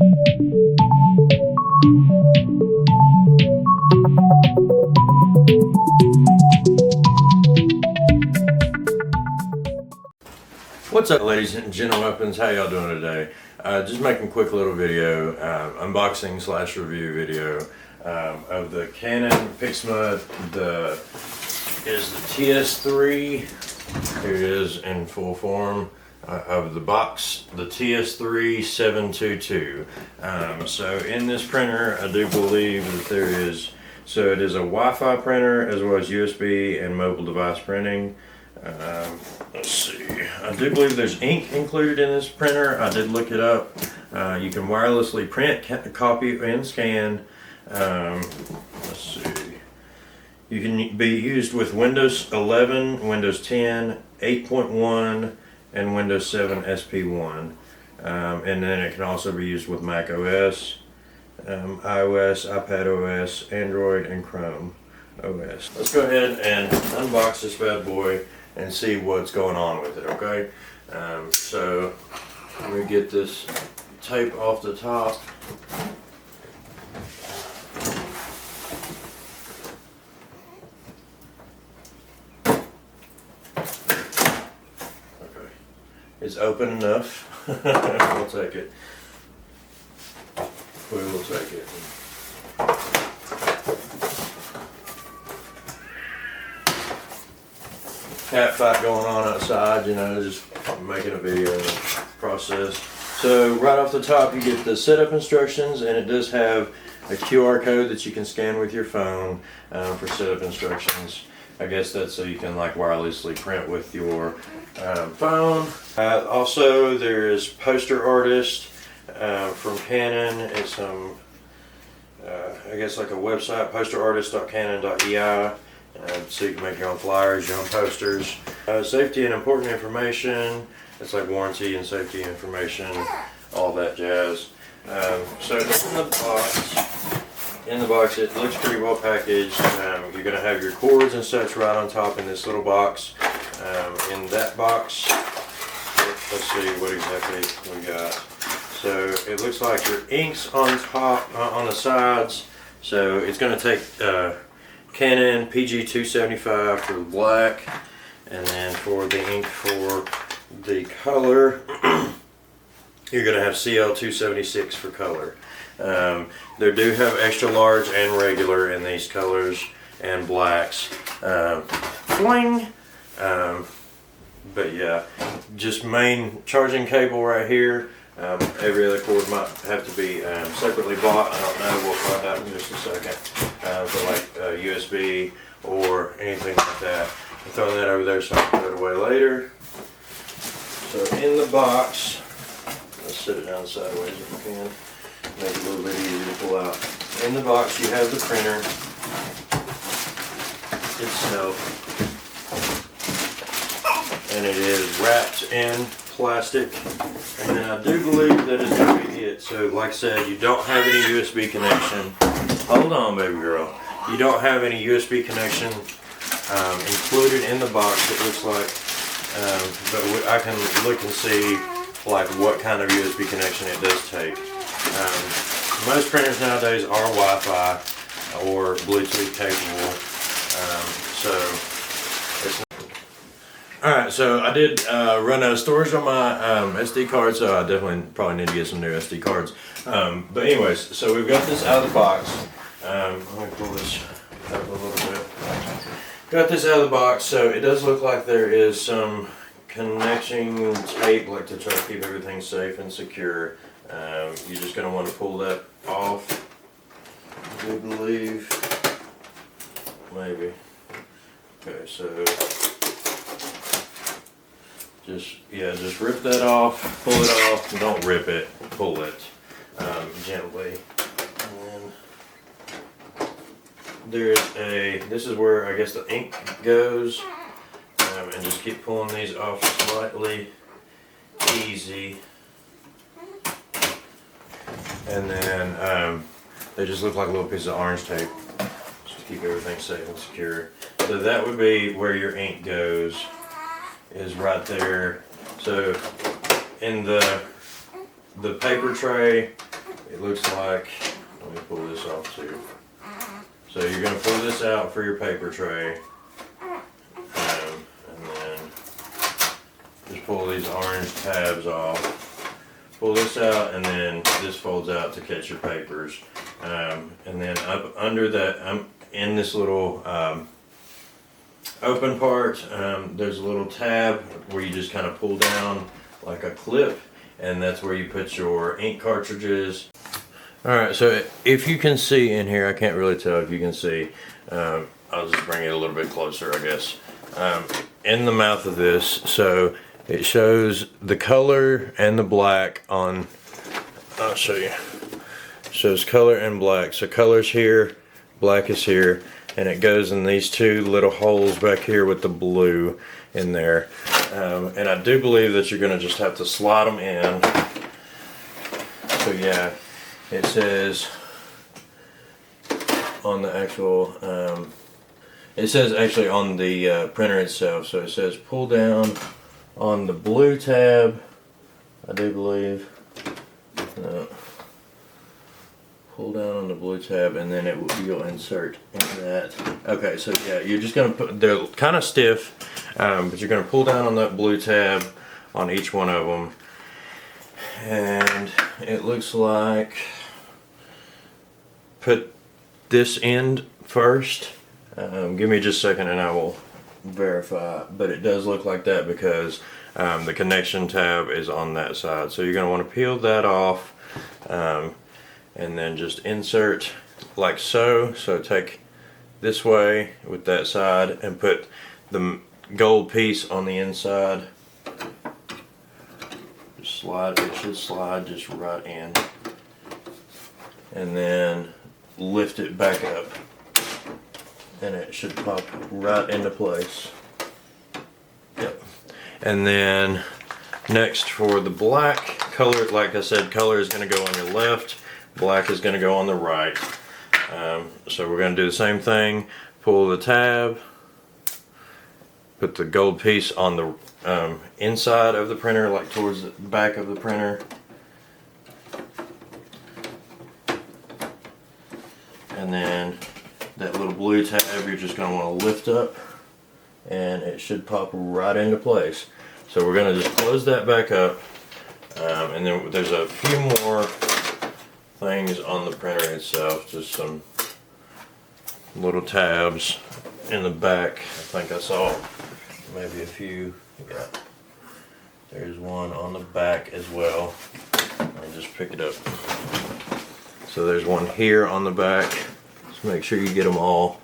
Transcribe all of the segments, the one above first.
What's up, ladies and gentlemen? How y'all doing today? Just making a quick little video, unboxing / review video of the Canon PIXMA. The TS3. Here it is in full form of the box, the TS3722. So in this printer, I do believe that there is. So it is a Wi-Fi printer as well as USB and mobile device printing. Let's see. I do believe there's ink included in this printer. I did look it up. You can wirelessly print, copy, and scan. Let's see. You can be used with Windows 11, Windows 10, 8.1, and Windows 7 SP1. And then it can also be used with Mac OS, iOS, iPad OS, Android, and Chrome OS. Let's go ahead and unbox this bad boy and see what's going on with it, okay? So let me get this tape off the top. Okay, it's open enough. We'll take it. We will take it. Cat fight going on outside, you know, just making a video process. So right off the top you get the setup instructions, and it does have a QR code that you can scan with your phone for setup instructions. I guess that's so you can like wirelessly print with your phone. Also there is Poster Artist from Canon. It's some I guess like a website, posterartist.canon.ei. So you can make your own flyers, your own posters. Safety and important information. It's like warranty and safety information, all that jazz. So in the box it looks pretty well packaged. You're going to have your cords and such right on top in this little box. In that box, let's see what exactly we got. So it looks like your inks on top, on the sides. So it's going to take Canon PG275 for black, and then for the ink for the color, you're going to have CL276 for color. They do have extra large and regular in these colors and blacks. Fling! But yeah, just main charging cable right here. Every other cord might have to be separately bought. I don't know, we'll find out in just a second. For like USB or anything like that. I'm throwing that over there so I can put it away later. So in the box, let's set it down sideways if we can. Make it a little bit easier to pull out. In the box you have the printer itself. And it is wrapped in plastic, and then I do believe that is going to be it. So like I said, you don't have any USB connection. Hold on, baby girl. You don't have any USB connection included in the box, it looks like, but I can look and see like what kind of USB connection it does take. Most printers nowadays are Wi-Fi or Bluetooth capable, so it's not. Alright, so I did run out of storage on my SD card, so I definitely probably need to get some new SD cards. But anyways, so we've got this out of the box. Let me pull this up a little bit. Got this out of the box, so it does look like there is some connection tape, like to try to keep everything safe and secure. You're just going to want to pull that off, I do believe. Maybe. Okay, so just rip that off, pull it off. Don't rip it, pull it gently. And then this is where I guess the ink goes, and just keep pulling these off slightly easy. And then they just look like little pieces of orange tape just to keep everything safe and secure. So that would be where your ink goes, is right there. So in the paper tray it looks like, let me pull this off too. So you're going to pull this out for your paper tray, and then just pull these orange tabs off. Pull this out, and then this folds out to catch your papers. And then up under that, in this little open part, there's a little tab where you just kind of pull down like a clip, and that's where you put your ink cartridges. Alright, so if you can see in here, I can't really tell if you can see, I'll just bring it a little bit closer, I guess. In the mouth of this, so it shows the color and the black on, I'll show you. It shows color and black. So color's here, black is here, and it goes in these two little holes back here with the blue in there. And I do believe that you're going to just have to slide them in. So yeah, it says on the actual, it says actually on the printer itself, so it says pull down on the blue tab, I do believe. No. Pull down on the blue tab, and then you'll insert into that. Okay, so yeah, you're just gonna put, they're kind of stiff, but you're gonna pull down on that blue tab on each one of them, and it looks like, put this end first. Give me just a second and I will verify, but it does look like that because the connection tab is on that side. So you're going to want to peel that off, and then just insert like so. So take this way with that side and put the gold piece on the inside. Just slide, it should slide just right in, and then lift it back up, and it should pop right into place. Yep. And then next for the black color, like I said, color is going to go on your left, black is going to go on the right. So we're going to do the same thing. Pull the tab, put the gold piece on the inside of the printer, like towards the back of the printer. And then that little blue tab you're just going to want to lift up, and it should pop right into place. So we're going to just close that back up, and then there's a few more things on the printer itself, just some little tabs in the back. I think I saw maybe a few. Yeah, there's one on the back as well. Let me just pick it up. So there's one here on the back. Just make sure you get them all.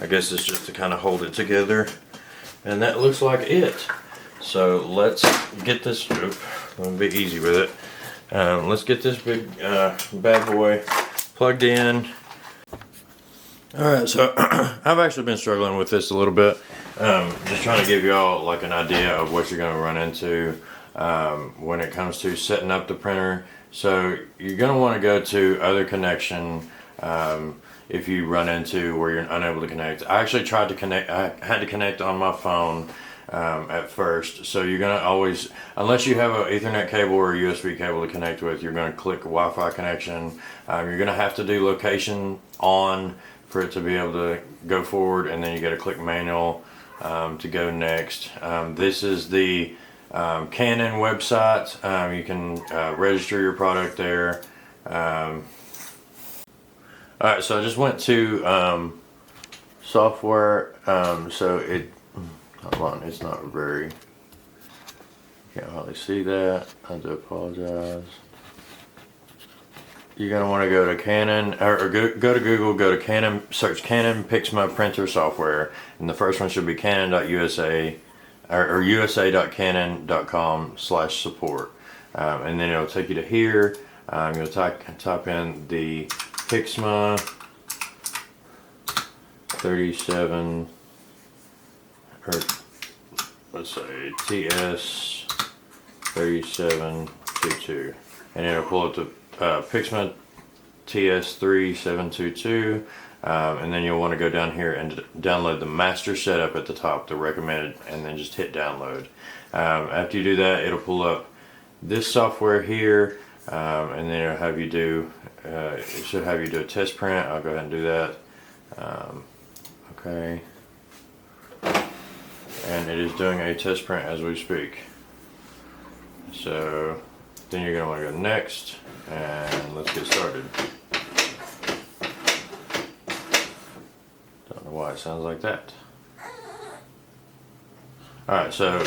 I guess it's just to kind of hold it together. And that looks like it. So let's get this, I'm gonna be easy with it. Let's get this big bad boy plugged in. Alright, so I've actually been struggling with this a little bit. Just trying to give you all like an idea of what you're going to run into when it comes to setting up the printer. So you're going to want to go to other connection if you run into where you're unable to connect. I actually tried to connect, I had to connect on my phone at first. So you're going to always, unless you have an Ethernet cable or a USB cable to connect with, you're going to click Wi-Fi connection. You're going to have to do location on for it to be able to go forward, and then you got to click manual to go next. This is the Canon website. You can register your product there. Alright, so I just went to software. So it, hold on, it's not very, can't hardly see that. I do apologize. You're going to want to go to Canon, or go to Google, go to Canon, search Canon PIXMA printer software, and the first one should be canon.usa or usa.canon.com/support, and then it'll take you to here. You'll type in the PIXMA 37, or let's say TS3722, and it'll pull up the PIXMA TS3722, and then you'll want to go down here and download the master setup at the top, the recommended, and then just hit download. After you do that, it'll pull up this software here, and then it'll have you do, it should have you do a test print. I'll go ahead and do that. Okay. And it is doing a test print as we speak. So then you're going to want to go next, and let's get started. Don't know why it sounds like that. Alright, so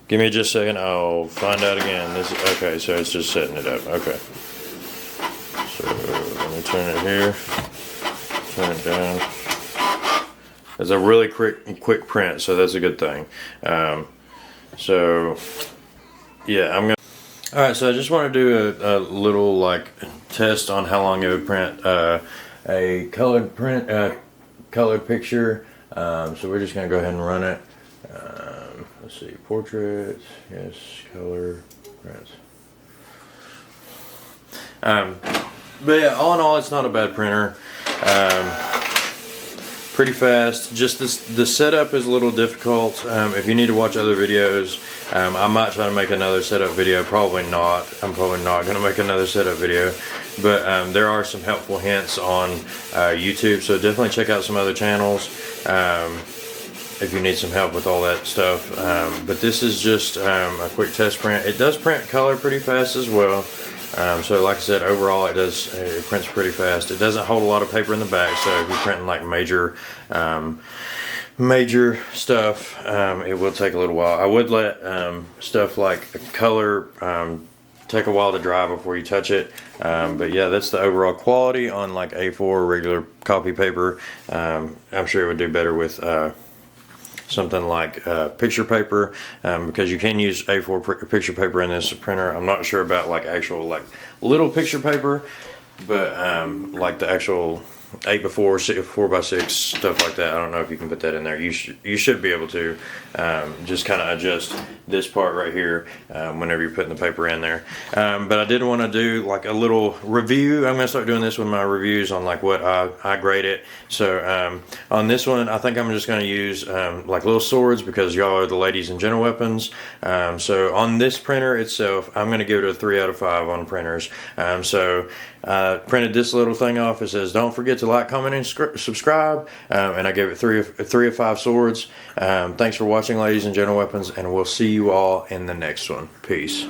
give me just a second, I'll find out again. Okay, so it's just setting it up. Okay. So let me turn it here, turn it down. It's a really quick print, so that's a good thing. So yeah, I'm gonna. All right, so I just want to do a little like test on how long it would print a colored colored picture. So we're just gonna go ahead and run it. Let's see, portrait, yes, color, print. But yeah, all in all, it's not a bad printer. Pretty fast. Just the setup is a little difficult. If you need to watch other videos, I might try to make another setup video. Probably not. I'm probably not going to make another setup video. But there are some helpful hints on YouTube, so definitely check out some other channels if you need some help with all that stuff. But this is just a quick test print. It does print color pretty fast as well. So like I said, overall it prints pretty fast. It doesn't hold a lot of paper in the back, so if you're printing like major stuff, it will take a little while. I would let stuff like color take a while to dry before you touch it. But yeah, that's the overall quality on like A4 regular copy paper. I'm sure it would do better with something like picture paper, because you can use A4 picture paper in this printer. I'm not sure about like actual like little picture paper, but like the actual 8x4, 4x6 stuff like that. I don't know if you can put that in there. You should be able to just kind of adjust this part right here whenever you're putting the paper in there. But I did want to do like a little review. I'm gonna start doing this with my reviews on like what I grade it. So on this one, I think I'm just gonna use like little swords, because y'all are the ladies in general weapons. So on this printer itself, I'm gonna give it a 3 out of 5 on printers. So I printed this little thing off. It says, don't forget to like, comment, and subscribe. And I gave it 3 of 5 swords. Thanks for watching, ladies and general weapons, and we'll see you all in the next one. Peace.